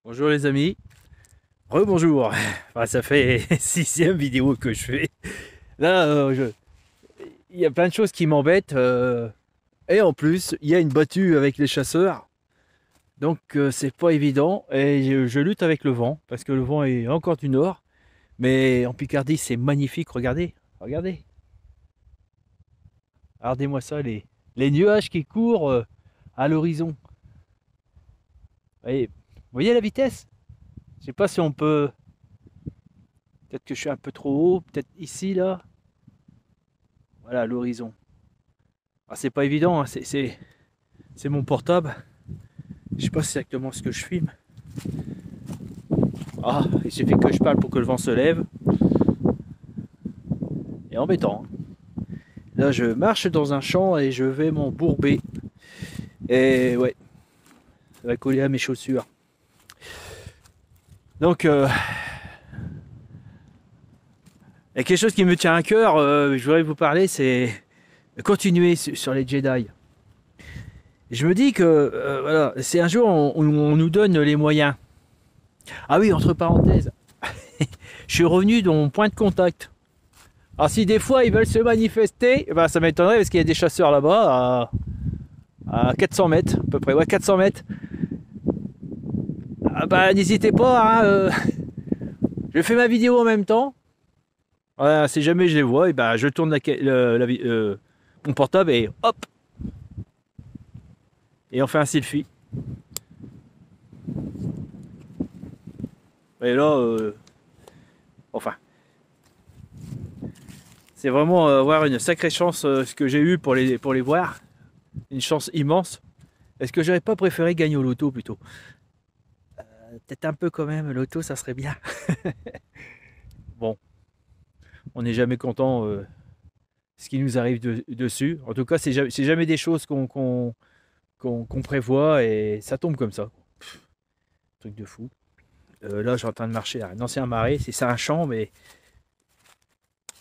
Bonjour les amis, rebonjour. Enfin, ça fait 6e vidéo que je fais. Là, il y a plein de choses qui m'embêtent. Et en plus, il y a une battue avec les chasseurs. Donc, c'est pas évident. Et je lutte avec le vent, parce que le vent est encore du nord. Mais en Picardie, c'est magnifique. Regardez, regardez. Regardez-moi ça, les nuages qui courent à l'horizon. Vous voyez la vitesse? Je sais pas si on peut. Peut-être que je suis un peu trop haut. Peut-être ici, là. Voilà, l'horizon. Ah, c'est pas évident, hein, c'est mon portable. Je sais pas exactement ce que je filme. Ah, il suffit que je parle pour que le vent se lève. Et embêtant. Là, je marche dans un champ et je vais m'embourber. Et ouais, ça va coller à mes chaussures. Donc, il y a quelque chose qui me tient à cœur, je voudrais vous parler, c'est continuer sur les Jedi. Je me dis que voilà, c'est un jour où on nous donne les moyens. Ah oui, entre parenthèses, je suis revenu dans mon point de contact. Alors si des fois ils veulent se manifester, ben, ça m'étonnerait parce qu'il y a des chasseurs là-bas à 400 mètres, à peu près, ouais 400 mètres. Ah bah n'hésitez pas, hein, je fais ma vidéo en même temps. Voilà, si jamais je les vois, et ben, je tourne mon portable et hop, et on fait un selfie. Et là, enfin, c'est vraiment avoir une sacrée chance ce que j'ai eu pour les voir. Une chance immense. Est-ce que j'aurais pas préféré gagner au loto plutôt? Peut-être un peu quand même, l'auto ça serait bien. Bon, on n'est jamais content ce qui nous arrive dessus. En tout cas, c'est jamais des choses qu'on prévoit et ça tombe comme ça. Pff, truc de fou. Là, je suis en train de marcher à un ancien marais. C'est ça un champ, mais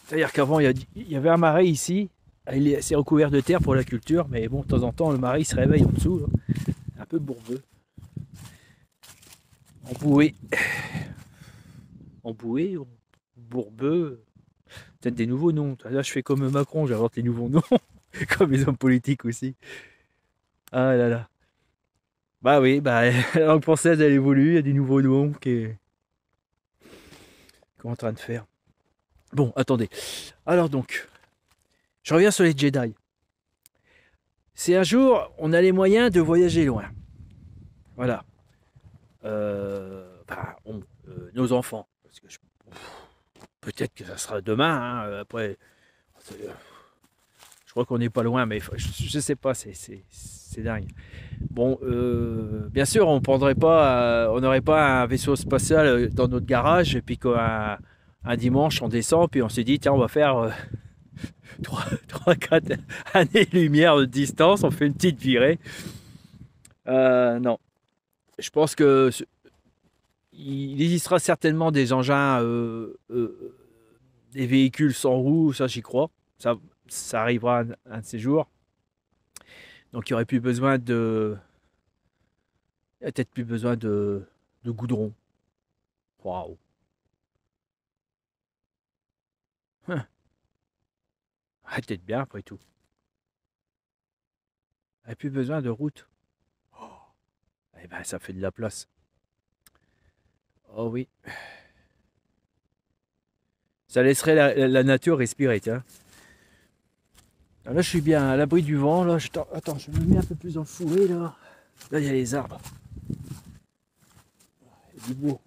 c'est-à-dire qu'avant, il y avait un marais ici. C'est recouvert de terre pour la culture, mais bon, de temps en temps, le marais il se réveille en dessous. Là. Un peu bourbeux. Emboué. Emboué, bourbeux. Peut-être des nouveaux noms. Là, je fais comme Macron, j'invente les nouveaux noms. Comme les hommes politiques aussi. Ah là là. Bah oui, bah, la langue française, elle évolue. Il y a des nouveaux noms qu'on est en train de faire. Bon, attendez. Alors donc, je reviens sur les Jedi. C'est un jour, on a les moyens de voyager loin. Voilà. Bah, nos enfants. Parce que peut-être que ça sera demain. Hein, après, je crois qu'on n'est pas loin, mais je sais pas, c'est dingue. Bon, bien sûr, on n'aurait pas un vaisseau spatial dans notre garage, et puis qu'un un dimanche, on descend, puis on se dit, tiens, on va faire 3-4 années-lumière de distance, on fait une petite virée. Non. Je pense que il existera certainement des engins, des véhicules sans roues, ça j'y crois. Ça arrivera un de ces jours. Donc il n'y aurait plus besoin de. Il n'y a peut-être plus besoin de goudron. Waouh. Hein. Ah, peut-être bien après tout. Il n'y a plus besoin de route. Eh ben ça fait de la place. Oh oui. Ça laisserait la nature respirer, tiens. Alors là, je suis bien à l'abri du vent. Là, attends, je me mets un peu plus dans le fourré, là. Là, il y a les arbres. Il y a du beau.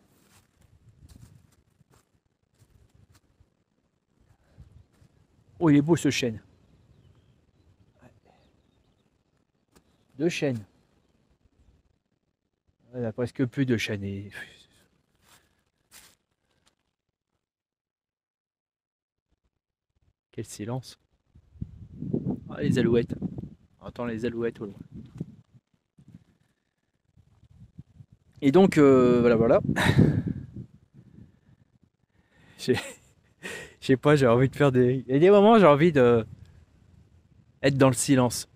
Oh, il est beau ce chêne. Deux chênes. Il n'y a presque plus de chênes. Quel silence. Ah, les alouettes. On entend les alouettes au loin. Et donc, voilà, voilà. Je sais pas, j'ai envie de faire des. Il y a des moments, j'ai envie de être dans le silence.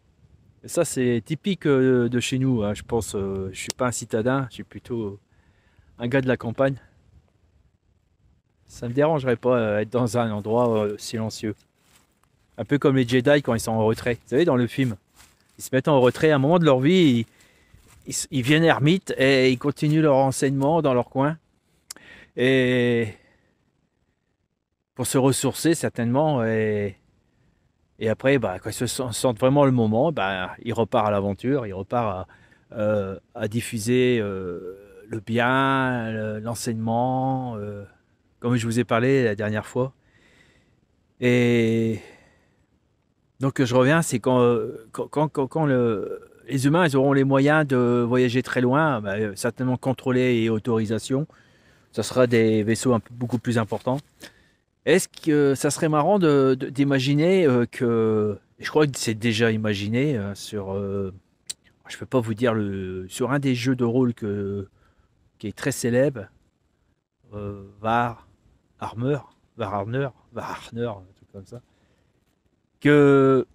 Ça, c'est typique de chez nous. Hein. Je pense, je suis pas un citadin, je suis plutôt un gars de la campagne. Ça me dérangerait pas être dans un endroit silencieux. Un peu comme les Jedi quand ils sont en retrait. Vous savez, dans le film, ils se mettent en retrait à un moment de leur vie, ils viennent ermites et ils continuent leur enseignement dans leur coin. Et pour se ressourcer certainement. Et après, bah, quand ils se sentent vraiment le moment, bah, ils repartent à l'aventure, ils repartent à diffuser le bien, l'enseignement, comme je vous ai parlé la dernière fois. Et donc je reviens, c'est quand les humains ils auront les moyens de voyager très loin, bah, certainement contrôlés et autorisation, ça sera des vaisseaux beaucoup plus importants. Est-ce que ça serait marrant d'imaginer que, je crois que c'est déjà imaginé je ne peux pas vous dire, sur un des jeux de rôle qui est très célèbre, Var Armor, un truc comme ça, que,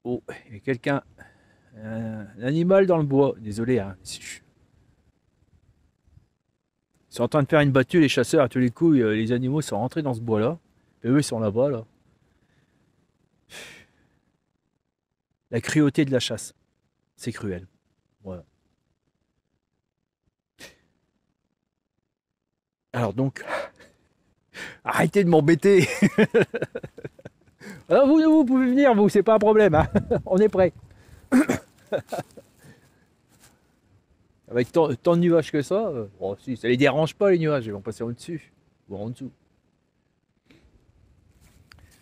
oh, il y a quelqu'un, un animal dans le bois, désolé, hein, ils sont en train de faire une battue, les chasseurs, à tous les coups, les animaux sont rentrés dans ce bois-là, et eux ils sont là-bas, là. La cruauté de la chasse. C'est cruel. Voilà. Alors donc, arrêtez de m'embêter. Alors vous pouvez venir, vous, c'est pas un problème. Hein. On est prêt. Avec tant de nuages que ça, oh, si, ça les dérange pas les nuages, ils vont passer au-dessus ou en dessous.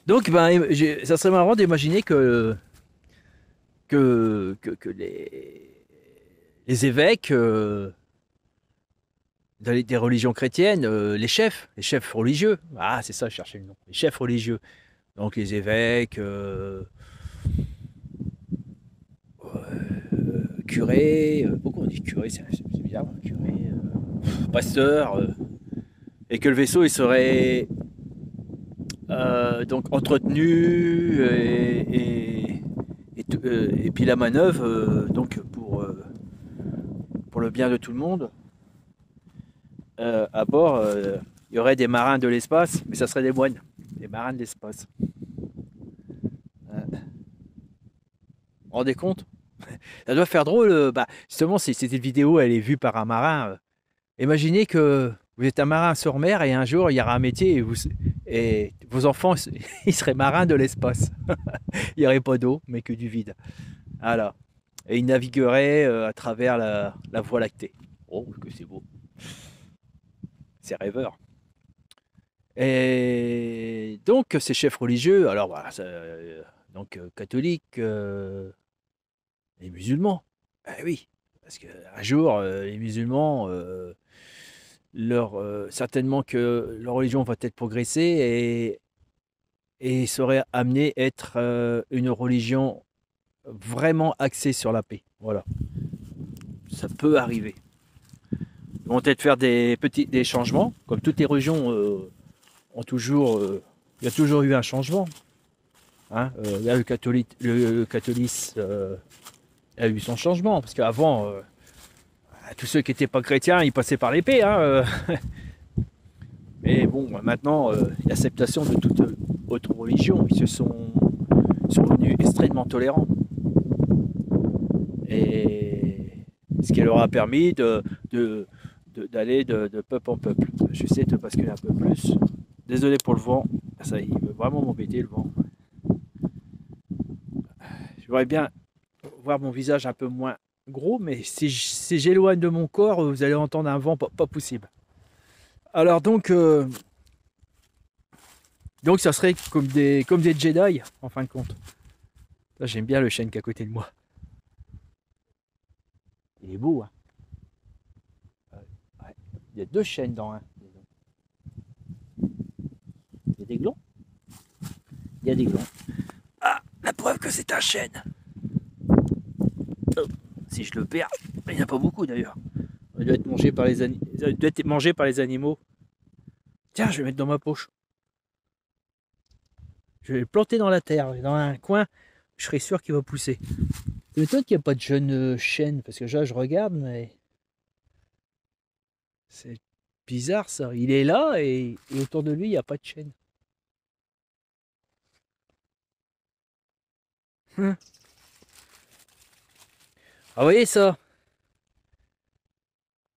Donc, ben, ça serait marrant d'imaginer que les évêques des religions chrétiennes, les chefs religieux, ah c'est ça, je cherchais le nom, les chefs religieux, donc les évêques, curés, pourquoi on dit curé, c'est bizarre, curé, pasteur, et que le vaisseau il serait donc entretenu et puis la manœuvre donc pour le bien de tout le monde. À bord, il y aurait des marins de l'espace, mais ça serait des moines, des marins de l'espace. Vous vous rendez compte? Ça doit faire drôle. Bah, justement, si cette vidéo elle est vue par un marin, imaginez que vous êtes un marin sur mer et un jour il y aura un métier et vos enfants ils seraient marins de l'espace. Il n'y aurait pas d'eau, mais que du vide. Voilà. Et ils navigueraient à travers la Voie lactée. Oh, que c'est beau. C'est rêveur. Et donc, ces chefs religieux, alors voilà, donc catholiques et musulmans. Eh oui, parce qu'un jour, les musulmans, certainement que leur religion va peut-être progresser et serait amenée à être une religion vraiment axée sur la paix. Voilà, ça peut arriver. Ils vont peut-être faire des changements, comme toutes les religions ont toujours, il y a toujours eu un changement. Hein, là, le catholisme a eu son changement, parce qu'avant, tous ceux qui n'étaient pas chrétiens, ils passaient par l'épée. Hein, mais bon, maintenant, l'acceptation de toute autre religion, ils sont devenus extrêmement tolérants. Et ce qui leur a permis d'aller de peuple en peuple. Je sais de basculer un peu plus. Désolé pour le vent, ça il veut vraiment m'embêter le vent. J'aimerais bien voir mon visage un peu moins gros, mais si j'éloigne de mon corps, vous allez entendre un vent pas possible. Alors donc ça serait comme des Jedi en fin de compte. Là, j'aime bien le chêne qui est à côté de moi. Il est beau, hein. Ouais. Il y a 2 chênes dans un. Il y a des glands. Il y a des glands. Ah, la preuve que c'est un chêne. Oh, si je le perds, il n'y en a pas beaucoup d'ailleurs. Il doit être mangé par les animaux. Tiens, je vais le mettre dans ma poche. Je vais le planter dans la terre, dans un coin. Je serai sûr qu'il va pousser. C'est m'étonne qu'il n'y a pas de jeunes chênes, parce que là, je regarde, mais C'est bizarre ça. Il est là et autour de lui, il n'y a pas de chêne. Ah, vous voyez ça?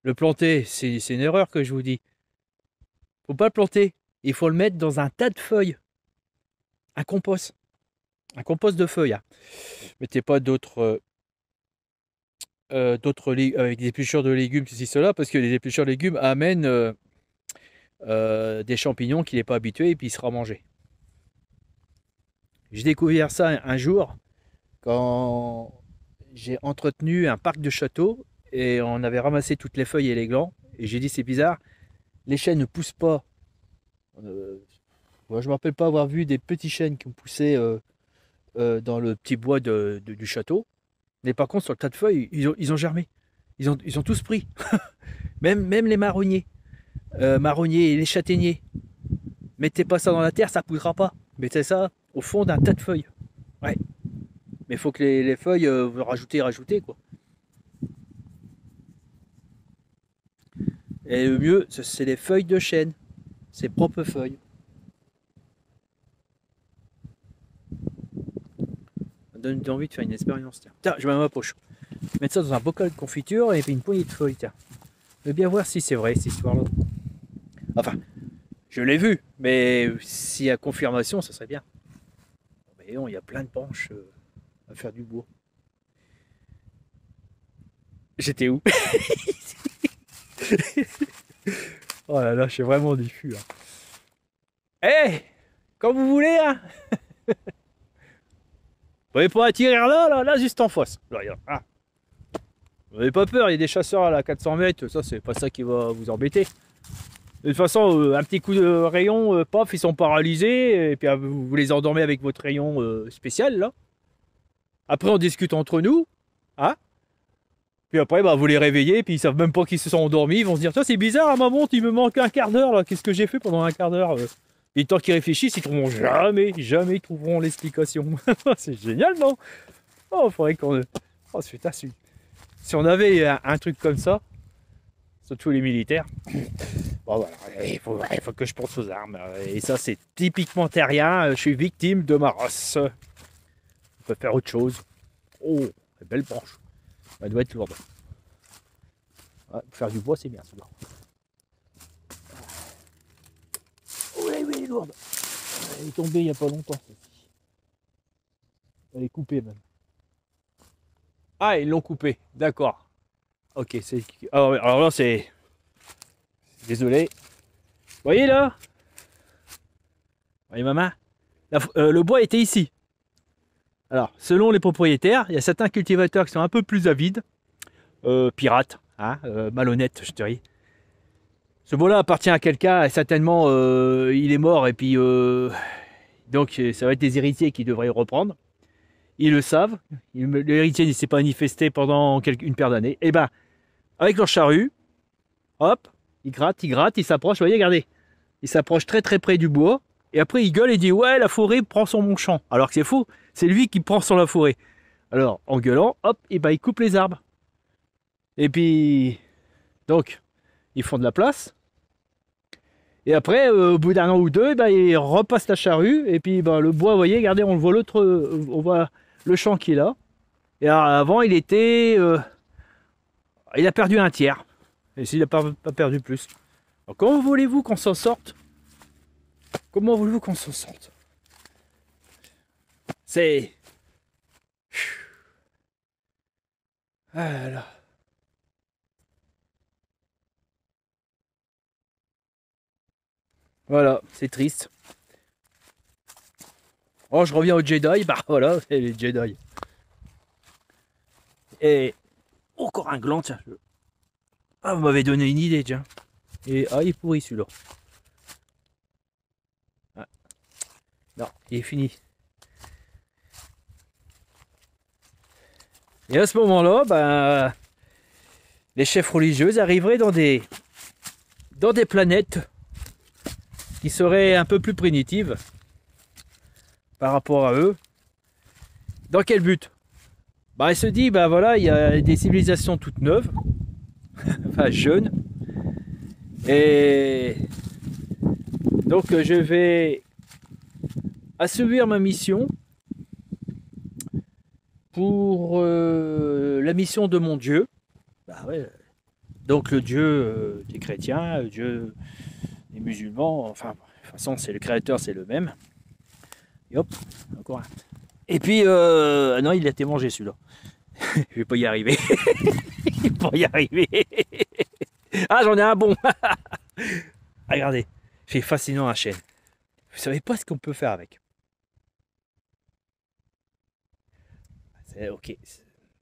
Le planter, c'est une erreur que je vous dis. Faut pas le planter. Il faut le mettre dans un tas de feuilles. Un compost. Un compost de feuilles. Hein. Mettez pas d'autres avec des épluchures de légumes, ceci, cela, parce que les épluchures de légumes amènent des champignons qu'il n'est pas habitué et puis il sera mangé. J'ai découvert ça un jour quand j'ai entretenu un parc de château et on avait ramassé toutes les feuilles et les glands et j'ai dit c'est bizarre, les chênes ne poussent pas. Moi, je ne me rappelle pas avoir vu des petits chênes qui ont poussé dans le petit bois du château. Mais par contre, sur le tas de feuilles, ils ont germé. Ils ont tous pris. même les marronniers. Marronniers et les châtaigniers. Mettez pas ça dans la terre, ça ne poussera pas. Mettez ça au fond d'un tas de feuilles. Ouais. Mais il faut que les feuilles, vous rajoutez, quoi. Et le mieux, c'est les feuilles de chêne. Ses propres feuilles. Ça donne envie de faire une expérience. Tiens, je mets ma poche. Mettre ça dans un bocal de confiture et puis une poignée de feuilles. Tiens. Je veux bien voir si c'est vrai cette histoire-là. Enfin, je l'ai vu, mais s'il y a confirmation, ça serait bien. Mais non, il y a plein de branches à faire du bois. J'étais où? Oh là là, je suis vraiment diffus. Eh, hey, quand vous voulez, hein. Vous n'avez pas à tirer là, juste en face. Là, regarde. Ah. Vous n'avez pas peur, il y a des chasseurs à 400 mètres, ça c'est pas ça qui va vous embêter. De toute façon, un petit coup de rayon, paf, ils sont paralysés, et puis vous les endormez avec votre rayon spécial là. Après on discute entre nous, hein. Puis après vous les réveillez, puis ils savent même pas qu'ils se sont endormis, ils vont se dire, ça c'est bizarre à ma montre, il me manque un quart d'heure là, qu'est-ce que j'ai fait pendant un quart d'heure Et tant qu'ils réfléchissent, ils trouveront jamais ils trouveront l'explication. C'est génial, non? Oh, faudrait qu'on... Oh, putain, si on avait un truc comme ça, surtout les militaires, bon, voilà, il faut que je pense aux armes. Et ça, c'est typiquement terrien. Je suis victime de ma race. On peut faire autre chose. Oh, belle branche. Elle doit être lourde. Ouais, pour faire du bois, c'est bien, celui-là. Oui, elle est lourde. Elle est tombée il n'y a pas longtemps. Elle est coupée même. Ah, ils l'ont coupée, d'accord. Ok, c'est. Alors là, c'est. Désolé. Vous voyez là? Vous voyez maman? Le bois était ici. Alors, selon les propriétaires, il y a certains cultivateurs qui sont un peu plus avides, pirates, hein, malhonnêtes, je dirais. Ce bois-là appartient à quelqu'un, et certainement il est mort, et puis donc ça va être des héritiers qui devraient reprendre. Ils le savent, l'héritier ne s'est pas manifesté pendant une paire d'années. Et ben, avec leur charrue, hop, ils grattent, ils s'approchent, vous voyez, regardez. Ils s'approchent très très près du bois, et après il gueule et dit ouais, la forêt prend sur mon champ. Alors que c'est faux, c'est lui qui prend sur la forêt. Alors, en gueulant, hop, et ben il coupe les arbres. Et puis, donc, ils font de la place. Et après, au bout d'un an ou deux, ben, ils repassent la charrue. Et puis ben, le bois, vous voyez, regardez, on voit le champ qui est là. Et alors, avant, il a perdu un tiers. Et s'il n'a pas perdu plus. Alors, comment voulez-vous qu'on s'en sorte? Comment voulez-vous qu'on s'en sorte? C'est... Ah là là. Voilà, c'est triste. Oh, je reviens au Jedi, bah voilà, c'est les Jedi. Et encore un gland, tiens. Ah, vous m'avez donné une idée, tiens. Et ah, il est pourri celui-là. Ah. Non, il est fini. Et à ce moment-là, ben, les chefs religieux arriveraient dans des planètes qui seraient un peu plus primitives par rapport à eux. Dans quel but? Bah, il se dit, bah voilà, il y a des civilisations toutes neuves, enfin jeunes, Et donc je vais assouvir ma mission pour la mission de mon Dieu. Bah ouais. Donc le Dieu des chrétiens, le Dieu des musulmans, enfin, de toute façon, c'est le créateur, c'est le même. Et hop, encore un. Et puis, ah non, il a été mangé celui-là. Je vais pas y arriver. Je vais pas y arriver. Ah, j'en ai un bon. Regardez, c'est fascinant la chaîne. Vous savez pas ce qu'on peut faire avec. Ok,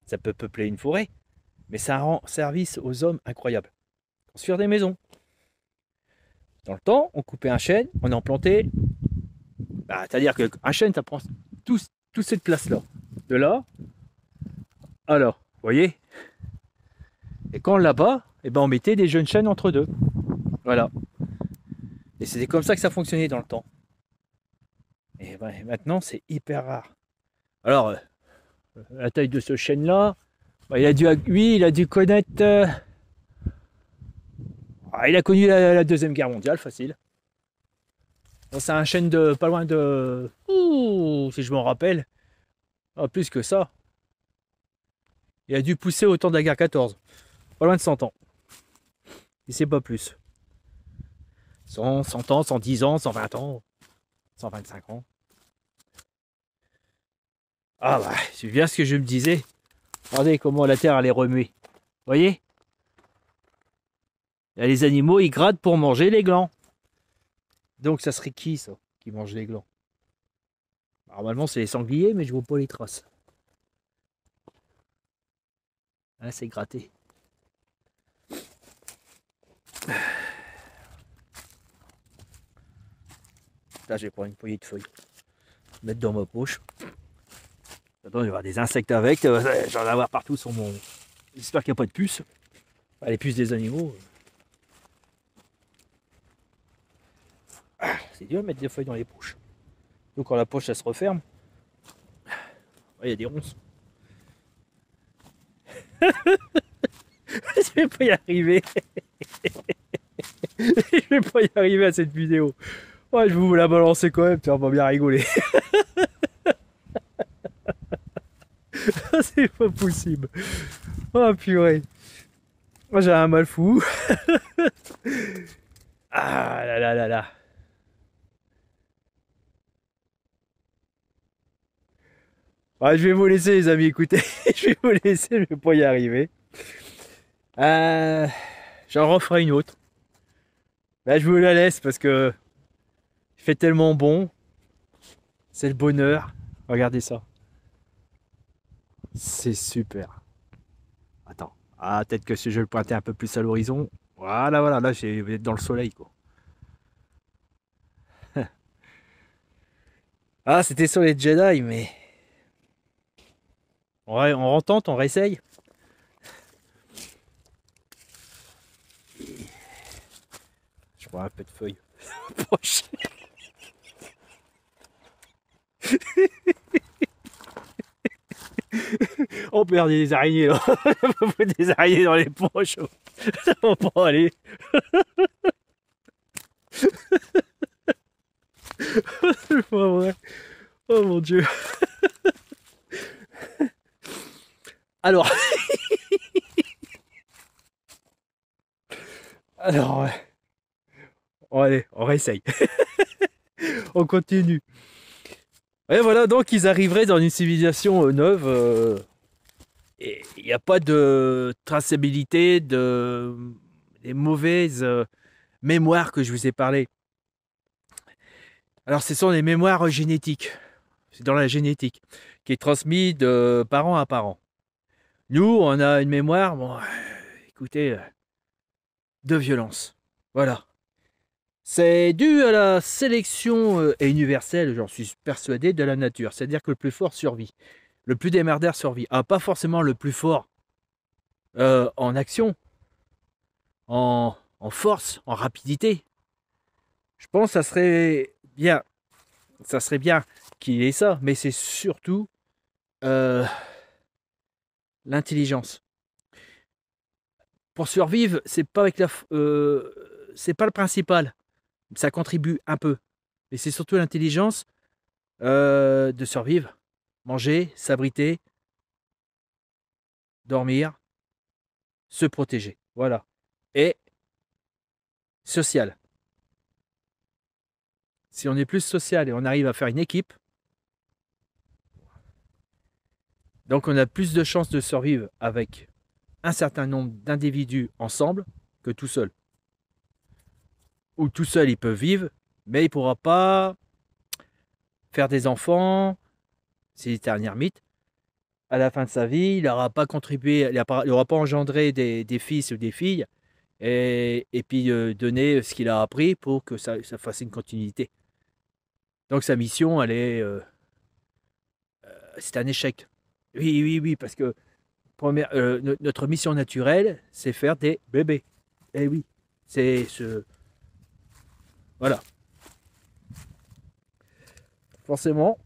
ça peut peupler une forêt, mais ça rend service aux hommes incroyable. Construire des maisons. Dans le temps, on coupait un chêne, on en plantait. Bah, c'est-à-dire qu'un chêne, ça prend toute cette place-là. De là, alors, vous voyez. Et quand là-bas, eh ben, on mettait des jeunes chênes entre deux. Voilà. Et c'était comme ça que ça fonctionnait dans le temps. Et ben, maintenant, c'est hyper rare. Alors, la taille de ce chêne-là, bah, il a dû connaître... il a connu la Deuxième Guerre mondiale, facile. Bon, c'est un chêne de pas loin de... Ouh, si je m'en rappelle. Oh, plus que ça. Il a dû pousser au temps de la guerre 14. Pas loin de 100 ans. Et c'est pas plus. 100 ans, 110 ans, 120 ans, 125 ans. Ah bah, c'est bien ce que je me disais. Regardez comment la terre elle est remuée. Vous voyez? Là, les animaux, ils grattent pour manger les glands. Donc ça serait qui ça, qui mange les glands? Normalement c'est les sangliers, mais je vois pas les traces. Là c'est gratté. Là je vais prendre une poignée de feuilles. Mettre dans ma poche. Attends, il y avoir des insectes avec. J'en ai avoir partout sur mon... J'espère qu'il n'y a pas de puces. Enfin, les puces des animaux. C'est dur de mettre des feuilles dans les poches. Donc quand la poche ça se referme, il y a des ronces. Je vais pas y arriver. Je vais pas y arriver à cette vidéo. Ouais, je vais vous la balancer quand même, tu vas pas bien rigoler. C'est pas possible. Oh purée. Moi j'ai un mal fou. Ah là là là là. Ouais, je vais vous laisser les amis, écoutez. Je vais vous laisser, je vais pas y arriver. J'en referai une autre. Là je vous la laisse parce que il fait tellement bon. C'est le bonheur. Regardez ça. C'est super. Attends. Ah, peut-être que si je le pointais un peu plus à l'horizon. Voilà, voilà. Là, vous êtes dans le soleil, quoi. Ah, c'était sur les Jedi, mais... Ouais, on retente, on réessaye. Je vois un peu de feuilles. Oh merde, il y a des araignées là. Des araignées dans les poches. Ça va pas aller. C'est pas vrai. Oh mon dieu. Alors. Alors, ouais. Bon, allez, on réessaye. On continue. Et voilà, donc ils arriveraient dans une civilisation neuve. Et il n'y a pas de traçabilité des mauvaises mémoires que je vous ai parlé. Alors, ce sont des mémoires génétiques. C'est dans la génétique qui est transmise de parent à parent. Nous, on a une mémoire, bon, écoutez, de violence. Voilà. C'est dû à la sélection universelle, j'en suis persuadé, de la nature. C'est-à-dire que le plus fort survit. Le plus démerdaire survit. Ah, pas forcément le plus fort en action, en force, en rapidité. Je pense que ça serait bien. Ça serait bien qu'il ait ça, mais c'est surtout l'intelligence. Pour survivre, c'est pas avec c'est pas le principal. Ça contribue un peu. Mais c'est surtout l'intelligence de survivre, manger, s'abriter, dormir, se protéger. Voilà. Et social. Si on est plus social et on arrive à faire une équipe, donc on a plus de chances de survivre avec un certain nombre d'individus ensemble que tout seul. Ou tout seul, il peut vivre, mais il ne pourra pas faire des enfants, s'il était un ermite. À la fin de sa vie, il n'aura pas contribué, il n'aura pas engendré des fils ou des filles, et puis donner ce qu'il a appris pour que ça fasse une continuité. Donc sa mission, c'est un échec. Oui, oui, oui, parce que notre mission naturelle, c'est faire des bébés. Eh oui, c'est ce... Voilà. Forcément.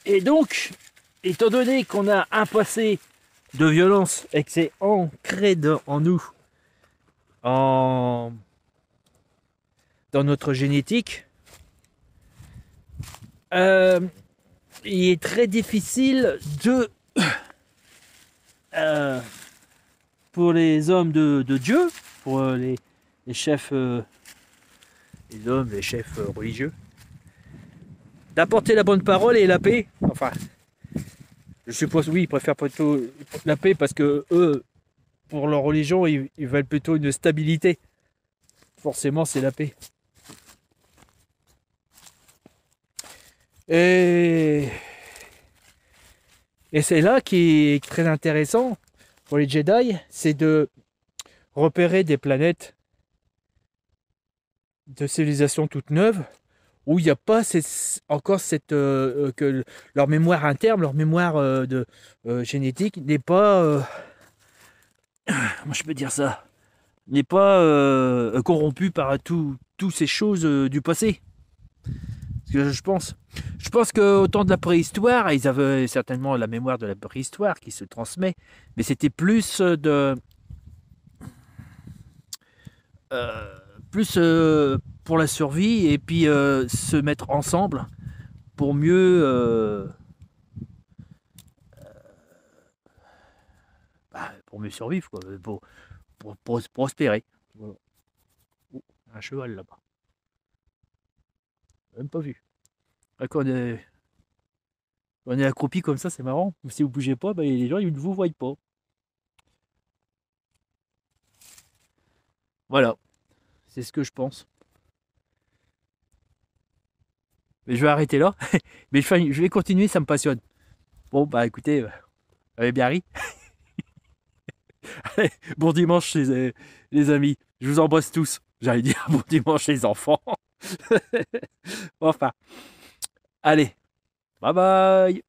Et donc, étant donné qu'on a un passé de violence et que c'est ancré en nous, dans notre génétique, il est très difficile pour les hommes de Dieu, pour les chefs, les hommes, les chefs religieux, d'apporter la bonne parole et la paix. Enfin, je suppose, oui, ils préfèrent plutôt la paix parce que eux, pour leur religion, ils veulent plutôt une stabilité. Forcément, c'est la paix. Et c'est là qui est très intéressant pour les Jedi, c'est de repérer des planètes de civilisation toute neuve où il n'y a pas encore cette que leur mémoire interne, leur mémoire génétique n'est pas comment je peux dire ça, n'est pas corrompue par toutes ces choses du passé. Je pense qu'au temps de la préhistoire, ils avaient certainement la mémoire de la préhistoire qui se transmet, mais c'était plus pour la survie et puis se mettre ensemble pour mieux survivre, quoi, pour prospérer. Voilà. Oh, un cheval là-bas. Même pas vu. Quand on est accroupi comme ça, c'est marrant. Si vous bougez pas, bah, les gens ils ne vous voient pas. Voilà, c'est ce que je pense. Mais je vais arrêter là. Mais je vais continuer, ça me passionne. Bon, bah écoutez, vous avez bien ri. Allez, bon dimanche les amis. Je vous embrasse tous. J'allais dire bon dimanche les enfants. Enfin, allez, bye bye.